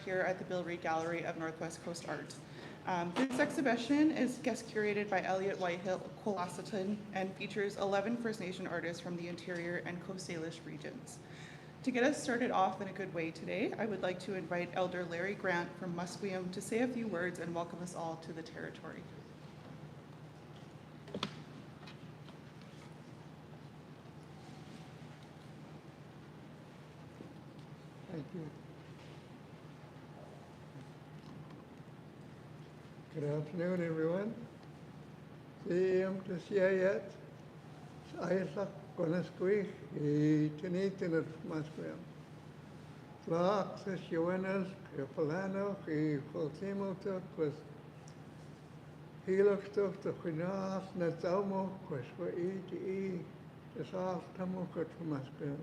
here at the Bill Reid Gallery of Northwest Coast Art. This exhibition is guest curated by Eliot White-Hill, Kwulasultun, and features 11 First Nation artists from the interior and Coast Salish regions. To get us started off in a good way today, I would like to invite Elder Larry Grant from Musqueam to say a few words and welcome us all to the territory. Thank you. Good afternoon, everyone. Siyam to siyayat, ayasak konasquich, tinitin at Musqueam. Flak sa siwenas, kapalano, fultimo was hilok stuff to chinas, natsaumo, was for to the soft tamukut from Musqueam.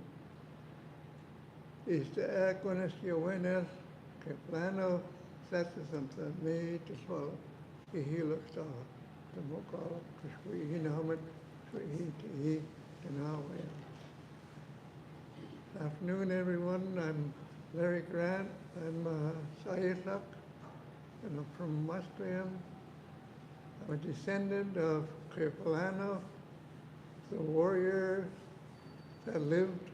Is the Aquanis Yowenas, Caplano, Satsam, me to swallow. He looks off the Mokal, Kushwi, Hinomet, to now. Afternoon, everyone. I'm Larry Grant. I'm Sayasak, and I'm from Musqueam. I'm a descendant of Capilano, the warrior that lived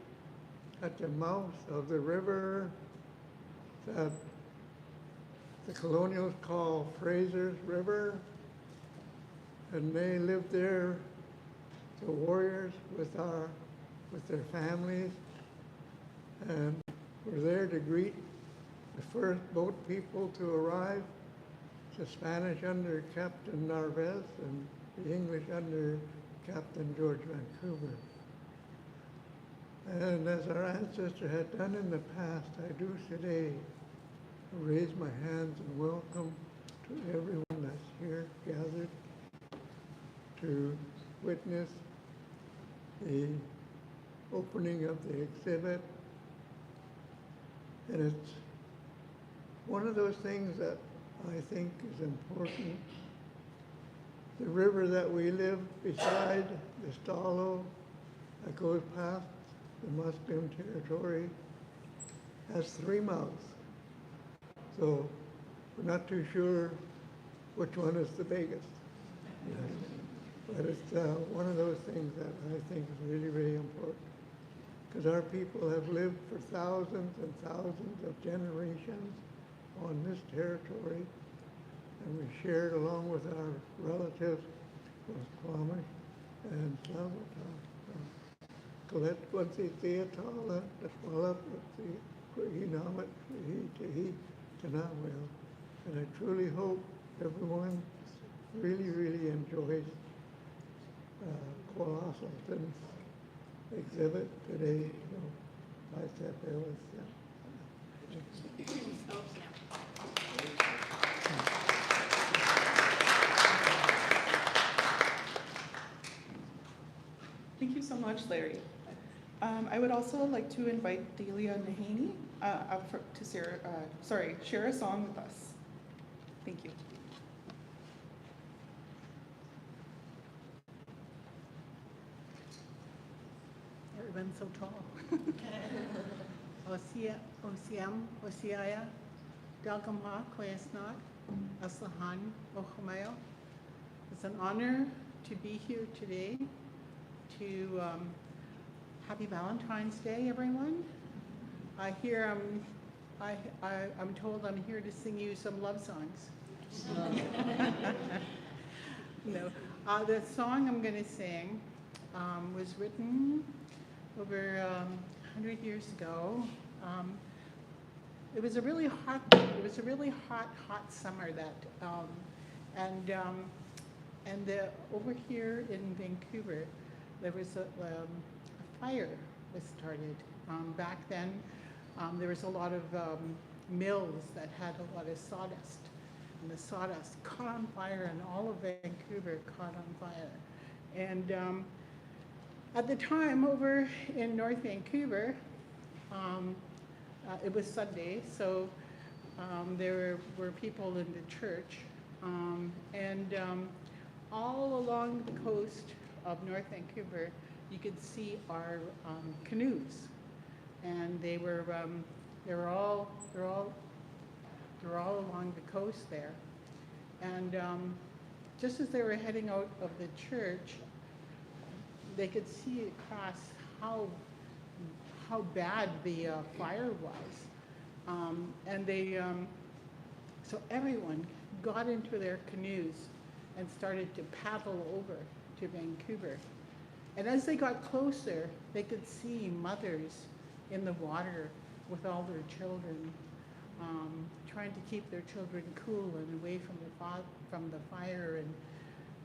at the mouth of the river that the colonials call Fraser's River, and they lived there, the warriors with their families, and were there to greet the first boat people to arrive, the Spanish under Captain Narvaez and the English under Captain George Vancouver. And as our ancestor had done in the past, I do today raise my hands and welcome to everyone that's here gathered to witness the opening of the exhibit. And it's one of those things that I think is important. The river that we live beside, the Stalo, that goes past the Musqueam territory, has 3 mouths. So we're not too sure which one is the biggest. But it's one of those things that I think is really, really important. Because our people have lived for thousands and thousands of generations on this territory. And we shared along with our relatives, with Kwame and Slavital. Colette was the Theatala, the Swallow, the Hinamet, he Tanawel. And I truly hope everyone really, really enjoys Kwulasultun's exhibit today. So I said there was. Thank you so much, Larry. I would also like to invite Delia Nahaney up to share a song with us. Thank you. Everyone's so tall. Osiaya, Dalgamha, Koyasnat, Aslahan, Ochamayo. It's an honor to be here today to Happy Valentine's Day, everyone. I'm told I'm here to sing you some love songs. No, the song I'm going to sing was written over 100 years ago. It was a really hot summer that, over here in Vancouver, there was a fire was started. Back then, there was a lot of mills that had a lot of sawdust, and the sawdust caught on fire, and all of Vancouver caught on fire. And at the time, over in North Vancouver, it was Sunday, so there were people in the church, and all along the coast of North Vancouver, you could see our canoes, and they were all along the coast there. And just as they were heading out of the church, they could see across how bad the fire was. And so everyone got into their canoes and started to paddle over to Vancouver. And as they got closer, they could see mothers in the water with all their children, trying to keep their children cool and away from the fire.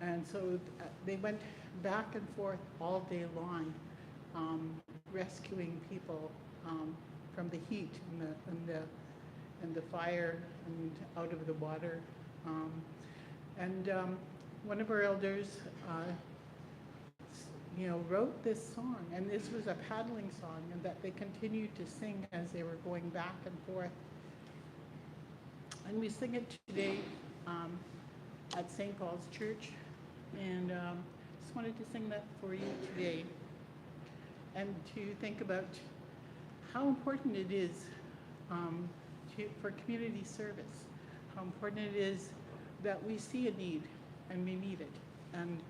And so they went back and forth all day long, rescuing people from the heat and the fire and out of the water. One of our elders, wrote this song, and this was a paddling song, and that they continued to sing as they were going back and forth. And we sing it today at St. Paul's Church, and just wanted to sing that for you today, and to think about how important it is for community service, how important it is that we see a need and we meet it. And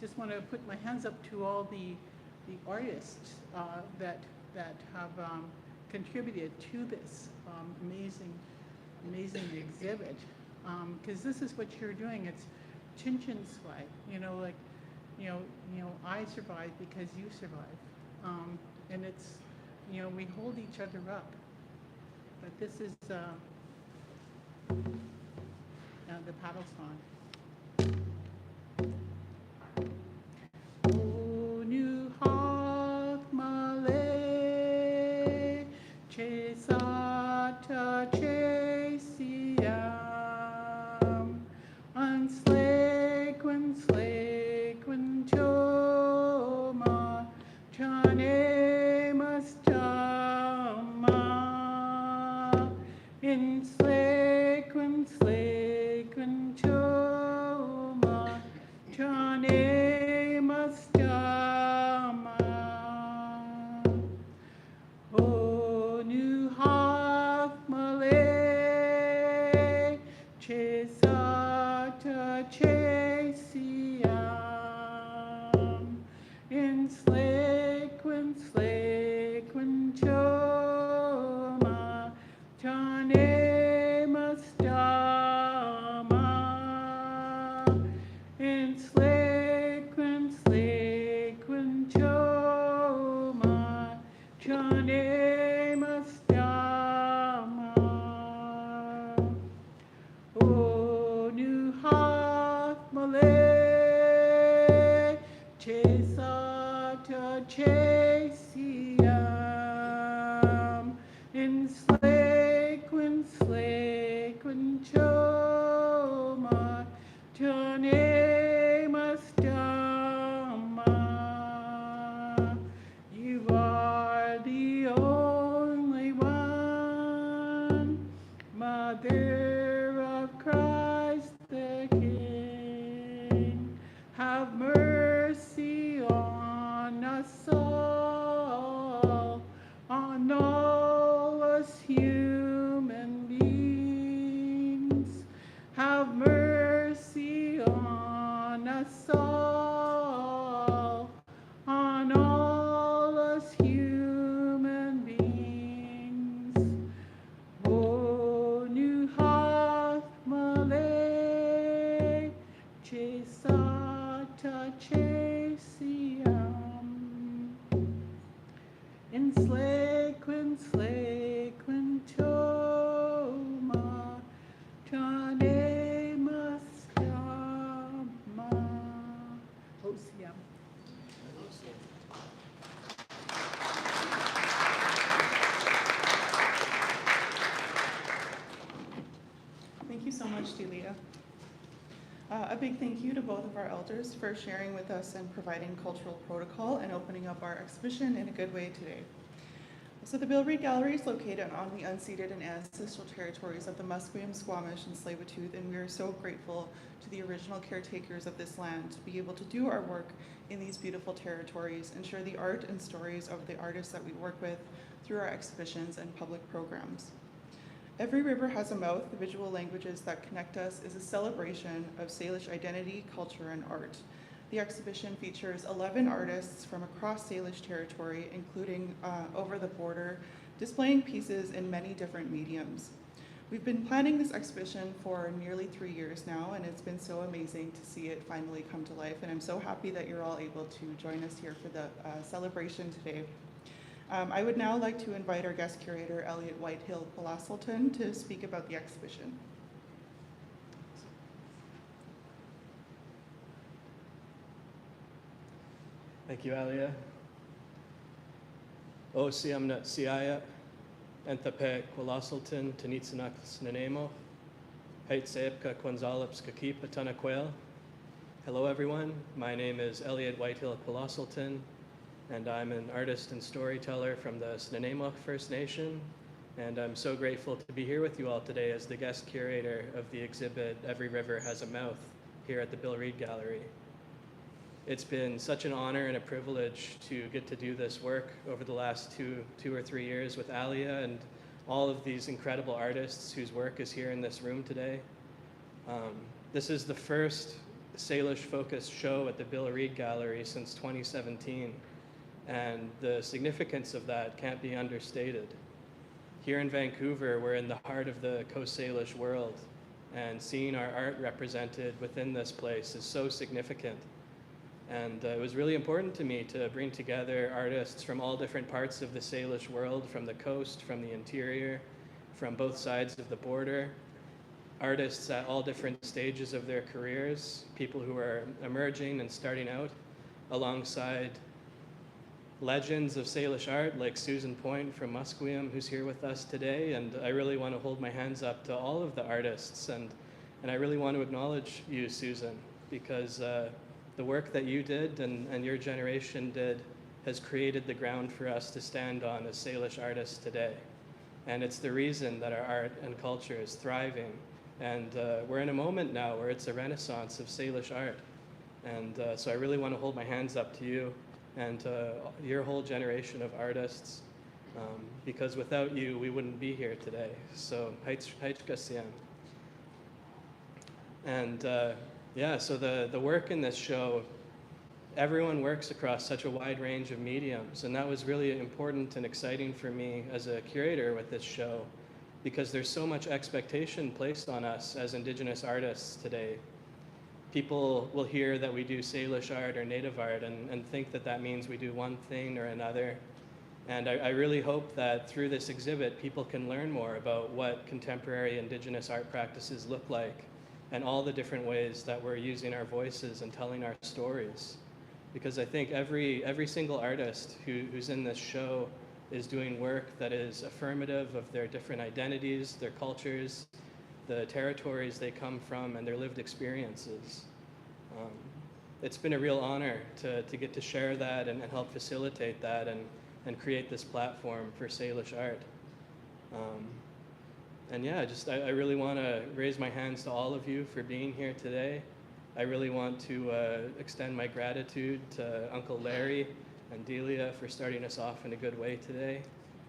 just want to put my hands up to all the artists that have contributed to this amazing exhibit, because this is what you're doing. It's Chinchin Swai, I survive because you survive, and it's we hold each other up. But this is the paddle song. Thank you so much, Delia. A big thank you to both of our elders for sharing with us and providing cultural protocol and opening up our exhibition in a good way today. So the Bill Reid Gallery is located on the unceded and ancestral territories of the Musqueam, Squamish, and Tsleil-Waututh, and we are so grateful to the original caretakers of this land to be able to do our work in these beautiful territories and share the art and stories of the artists that we work with through our exhibitions and public programs. Every River Has a Mouth, the visual languages that connect us, is a celebration of Salish identity, culture, and art. The exhibition features 11 artists from across Salish territory, including over the border, displaying pieces in many different mediums. We've been planning this exhibition for nearly 3 years now, and it's been so amazing to see it finally come to life, and I'm so happy that you're all able to join us here for the celebration today. I would now like to invite our guest curator, Eliot White-Hill Kwulasultun, to speak about the exhibition. Thank you, Alia. O siamna siaya, enthape Kwulasultun, tenitsanak snanemo, hait seepka kwanzalips kakipa tanakwel. Hello, everyone. My name is Eliot White-Hill Kwulasultun, and I'm an artist and storyteller from the Snuneymuxw First Nation, and I'm so grateful to be here with you all today as the guest curator of the exhibit Every River Has a Mouth here at the Bill Reid Gallery. It's been such an honor and a privilege to get to do this work over the last two or 3 years with Alia and all of these incredible artists whose work is here in this room today. This is the first Salish-focused show at the Bill Reid Gallery since 2017. And the significance of that can't be understated. Here in Vancouver, we're in the heart of the Coast Salish world, and seeing our art represented within this place is so significant. And it was really important to me to bring together artists from all different parts of the Salish world, from the coast, from the interior, from both sides of the border, artists at all different stages of their careers, people who are emerging and starting out, alongside legends of Salish art like Susan Point from Musqueam, who's here with us today. And I really want to hold my hands up to all of the artists, and I really want to acknowledge you, Susan, because the work that you did and your generation did has created the ground for us to stand on as Salish artists today. And it's the reason that our art and culture is thriving. And we're in a moment now where it's a renaissance of Salish art. And so I really want to hold my hands up to you and your whole generation of artists, because without you, we wouldn't be here today. So, Haitchkasiam. And yeah, so the work in this show, everyone works across such a wide range of mediums, and that was really important and exciting for me as a curator with this show, because there's so much expectation placed on us as Indigenous artists today. People will hear that we do Salish art or Native art and think that that means we do one thing or another. And I really hope that through this exhibit, people can learn more about what contemporary Indigenous art practices look like and all the different ways that we're using our voices and telling our stories. Because I think every single artist who's in this show is doing work that is affirmative of their different identities, their cultures, the territories they come from, and their lived experiences. It's been a real honor to get to share that and help facilitate that and create this platform for Salish art. And yeah, I really want to raise my hands to all of you for being here today. I really want to extend my gratitude to Uncle Larry and Delia for starting us off in a good way today,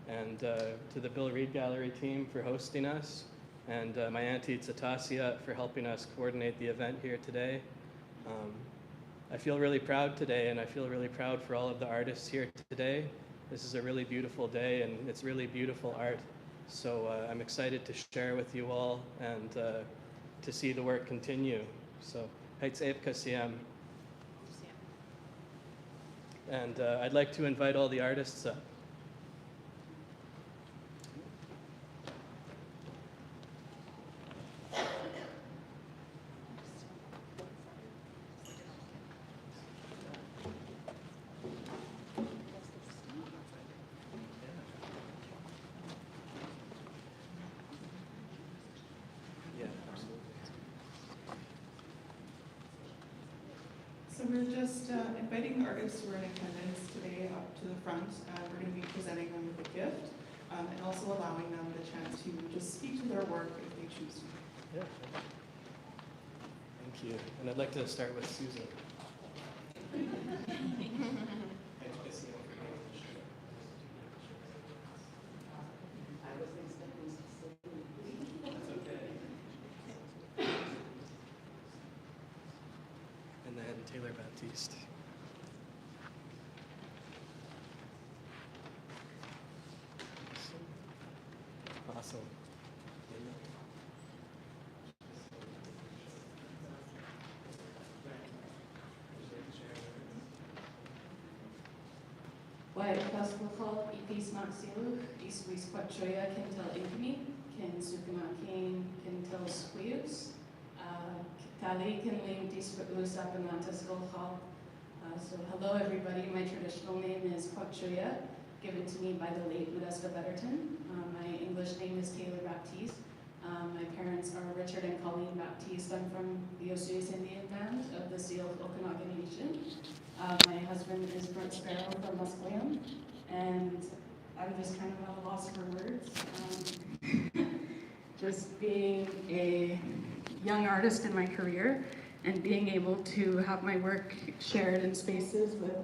and to the Bill Reid Gallery team for hosting us, and my auntie Tsatasia for helping us coordinate the event here today. I feel really proud today, and I feel really proud for all of the artists here today. This is a really beautiful day, and it's really beautiful art. So I'm excited to share with you all and to see the work continue. So, and I'd like to invite all the artists up. So we're just inviting the artists who are in attendance today up to the front. We're going to be presenting them with a gift and also allowing them the chance to just speak to their work if they choose to. Yeah. Thank you. And I'd like to start with Susan. Taylor Baptiste. Awesome. Wai Kwulasultun ipis maxilu, isuis quatroia kentel infimi, ken sukumakin kentel squius, tali ken lim dispuus apanatas golhal. So hello everybody, my traditional name is Kwakchoya, given to me by the late Modesta Betterton. My English name is Taylor Baptiste. My parents are Richard and Colleen Baptiste. I'm from the Osage Indian Band of the Seal Okanagan Nation. My husband is Brent Sparrow from Musqueam, and I'm just kind of at a loss for words. Just being a young artist in my career and being able to have my work shared in spaces with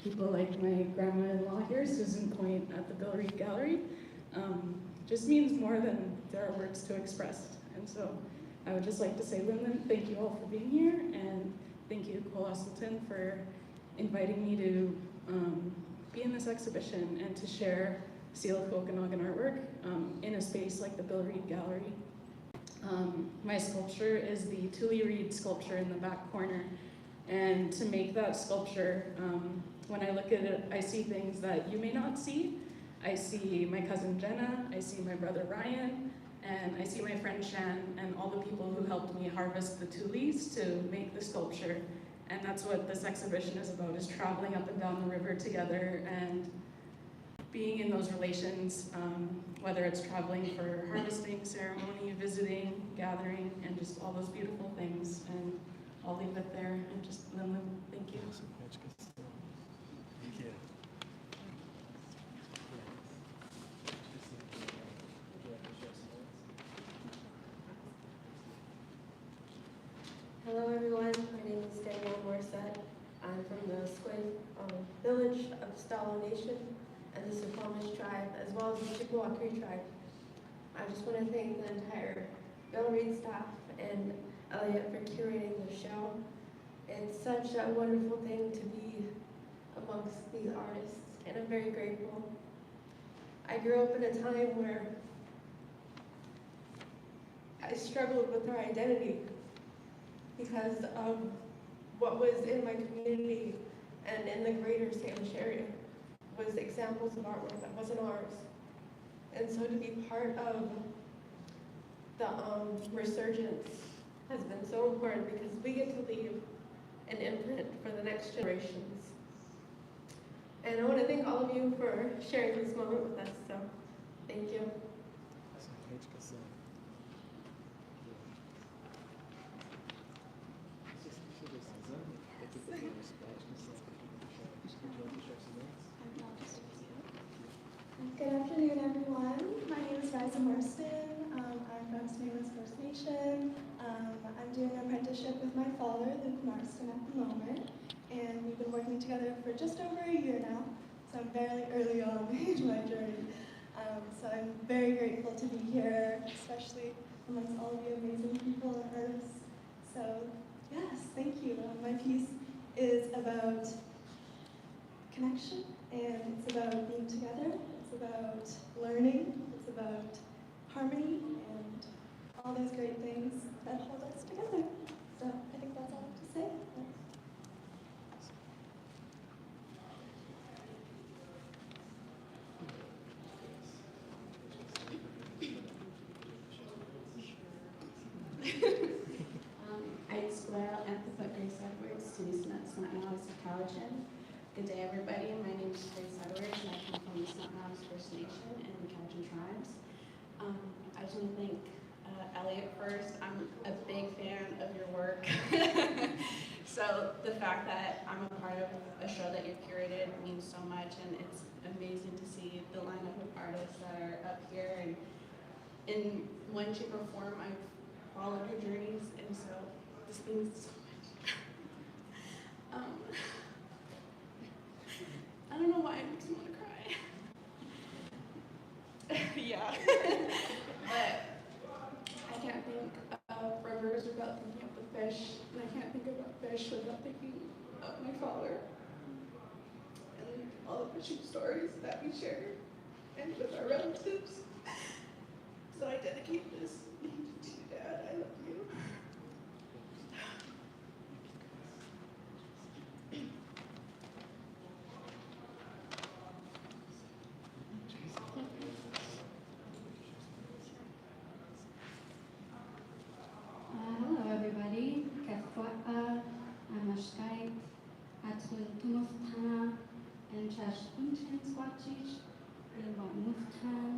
people like my grandma-in-law here, Susan Point at the Bill Reed Gallery, just means more than there are words to express. And so I would just like to say, Lyndon, thank you all for being here, and thank you, Kwulasultun, for inviting me to be in this exhibition and to share Seal of Okanagan artwork in a space like the Bill Reed Gallery. My sculpture is the Tuli Reed sculpture in the back corner, and to make that sculpture, when I look at it, I see things that you may not see. I see my cousin Jenna, I see my brother Ryan, and I see my friend Shan, and all the people who helped me harvest the tules to make the sculpture. And that's what this exhibition is about, is traveling up and down the river together and being in those relations, whether it's traveling for harvesting, ceremony, visiting, gathering, and just all those beautiful things. And I'll leave it there and just Lyndon, thank you. Thank you. Hello everyone, my name is Danielle Morissette. I'm from the Squid village of Stalo Nation and the Suquamish tribe, as well as the Chippewa tribe. I just want to thank the entire Bill Reed staff and Eliot for curating the show. It's such a wonderful thing to be amongst these artists, and I'm very grateful. I grew up in a time where I struggled with our identity because of what was in my community and in the greater Salish area was examples of artwork that wasn't ours. And so to be part of the resurgence has been so important because we get to leave an imprint for the next generations. And I want to thank all of you for sharing this moment with us, so thank you. Good afternoon, everyone. My name is Riza Marston. I'm from Salish First Nation. I'm doing an apprenticeship with my father, Luke Marston, at the moment, and we've been working together for just over a year now, so I'm very early on in my journey. So I'm very grateful to be here, especially amongst all of you amazing people and artists. So yes, thank you. My piece is about connection, and it's about being together. It's about learning, it's about harmony, and all those great things that hold us together. So I think that's all I have to say. I'd square at the foot Grace Edwards, to be Snot-Nose Cowichan. Good day, everybody. My name is Grace Edwards, and I come from the Snot-Nose First Nation and the Cowichan tribes. I just want to thank Eliot first. I'm a big fan of your work. So the fact that I'm a part of a show that you've curated means so much, and it's amazing to see the lineup of artists that are up here. And in one shape or form, I've followed your journeys, and so this means so much. I don't know why it makes me want to cry. Yeah. But I can't think of rivers without thinking of the fish, and I can't think about fish without thinking of my father and all the fishing stories that we share and with our relatives. So I dedicate this to you, Dad. I love you. Hello everybody. Kefwa'a, Amashkai, Atwin Tumufta, and Chash Punchin Squatchish, Ilwa Muftan.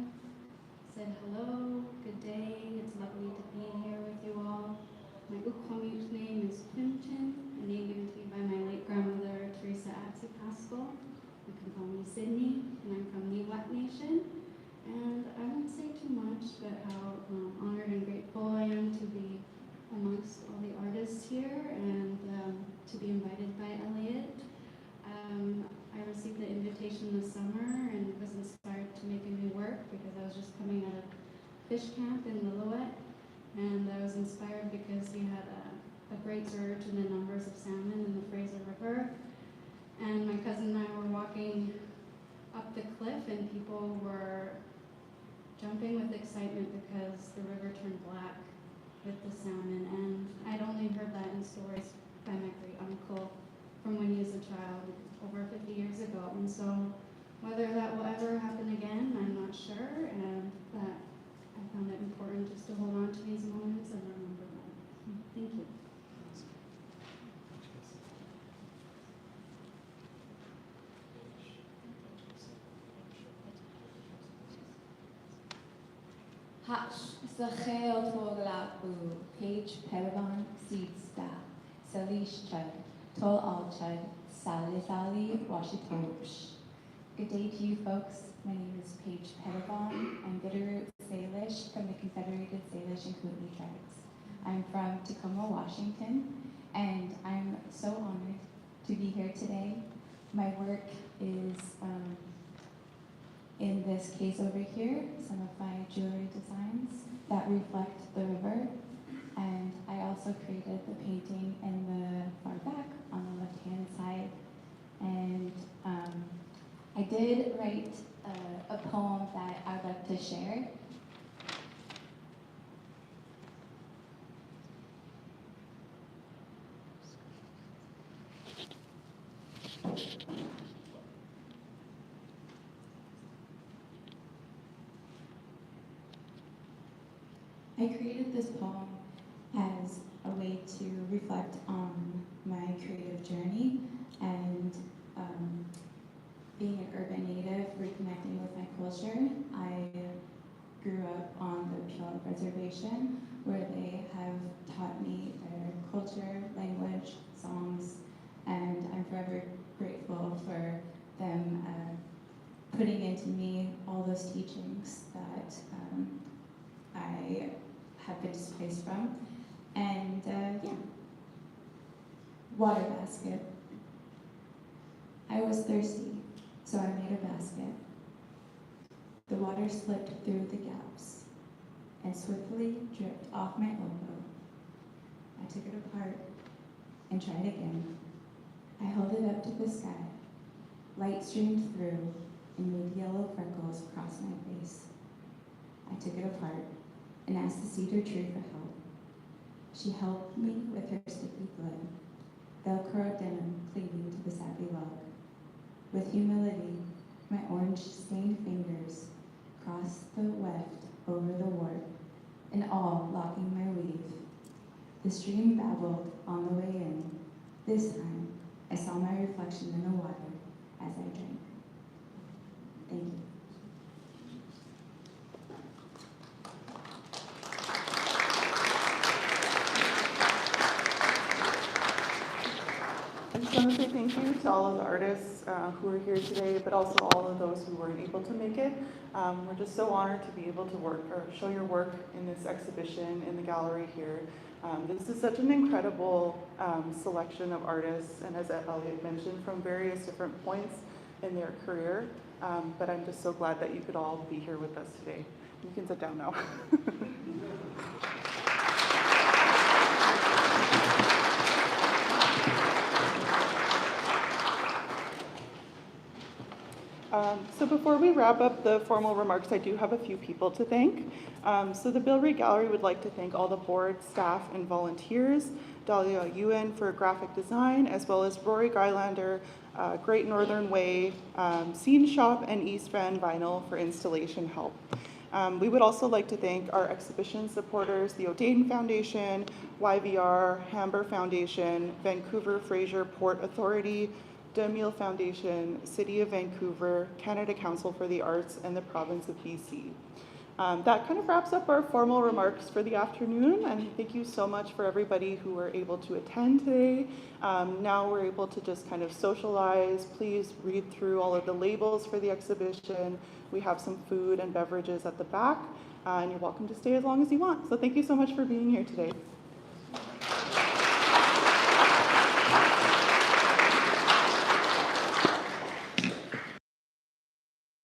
Said hello, good day, it's lovely to be here with you all. My Ukwamich name is Punchin, a name given to me by my late grandmother, Teresa Atsi Pascal. You can call me Sydney, and I'm from Niwot Nation. And I won't say too much, but how honored and grateful I am to be amongst all the artists here and to be invited by Eliot. I received the invitation this summer and was inspired to make a new work because I was just coming out of fish camp in Lillooet, and I was inspired because we had a great surge in the numbers of salmon in the Fraser River, and my cousin and I were walking up the cliff and people were jumping with excitement because the river turned black with the salmon, and I'd only heard that in stories by my great uncle from when he was a child over 50 years ago. And so whether that will ever happen again, I'm not sure, and that I found it important just to hold on to these moments and remember them. Thank you. Hash Sachel Toglabu, Page Perivan Seedsta, Salish Chud, Tol Al Chud, Sally Washitosh. Good day to you folks. My name is Paige Perivan. I'm Bitterroot Salish from the Confederated Salish and Kootenai tribes. I'm from Tacoma, Washington, and I'm so honored to be here today. My work is in this case over here, some of my jewelry designs that reflect the river. And I also created the painting in the far back on the left-hand side. And I did write a poem that I'd like to share. I created this poem as a way to reflect on my creative journey and being an urban native, reconnecting with my culture. I grew up on the Puyallup Reservation, where they have taught me their culture, language, songs, and I'm forever grateful for them putting into me all those teachings that I have been displaced from. And yeah, water basket. I was thirsty, so I made a basket. The water slipped through the gaps and swiftly dripped off my elbow. I took it apart and tried again. I held it up to the sky. Light streamed through and made yellow freckles across my face. I took it apart and asked the cedar tree for help. She helped me with her sticky blood, Velcro denim clinging to the sappy log. With humility, my orange-stained fingers crossed the weft over the warp, and all locking my weave. The stream babbled on the way in. This time, I saw my reflection in the water as I drank. Thank you. I just want to say thank you to all of the artists who are here today, but also all of those who weren't able to make it. We're just so honored to be able to work or show your work in this exhibition in the gallery here. This is such an incredible selection of artists, and as Eliot mentioned, from various different points in their career. But I'm just so glad that you could all be here with us today. You can sit down now. So before we wrap up the formal remarks, I do have a few people to thank. So the Bill Reed Gallery would like to thank all the board, staff, and volunteers, Dahlia Ewan for graphic design, as well as Rory Geilander, Great Northern Way, Scene Shop, and East Van Vinyl for installation help. We would also like to thank our exhibition supporters, the O'Dane Foundation, YVR, Hamber Foundation, Vancouver Fraser Port Authority, Demille Foundation, City of Vancouver, Canada Council for the Arts, and the Province of BC. That kind of wraps up our formal remarks for the afternoon, and thank you so much for everybody who were able to attend today. Now we're able to just kind of socialize. Please read through all of the labels for the exhibition. We have some food and beverages at the back, and you're welcome to stay as long as you want. So thank you so much for being here today.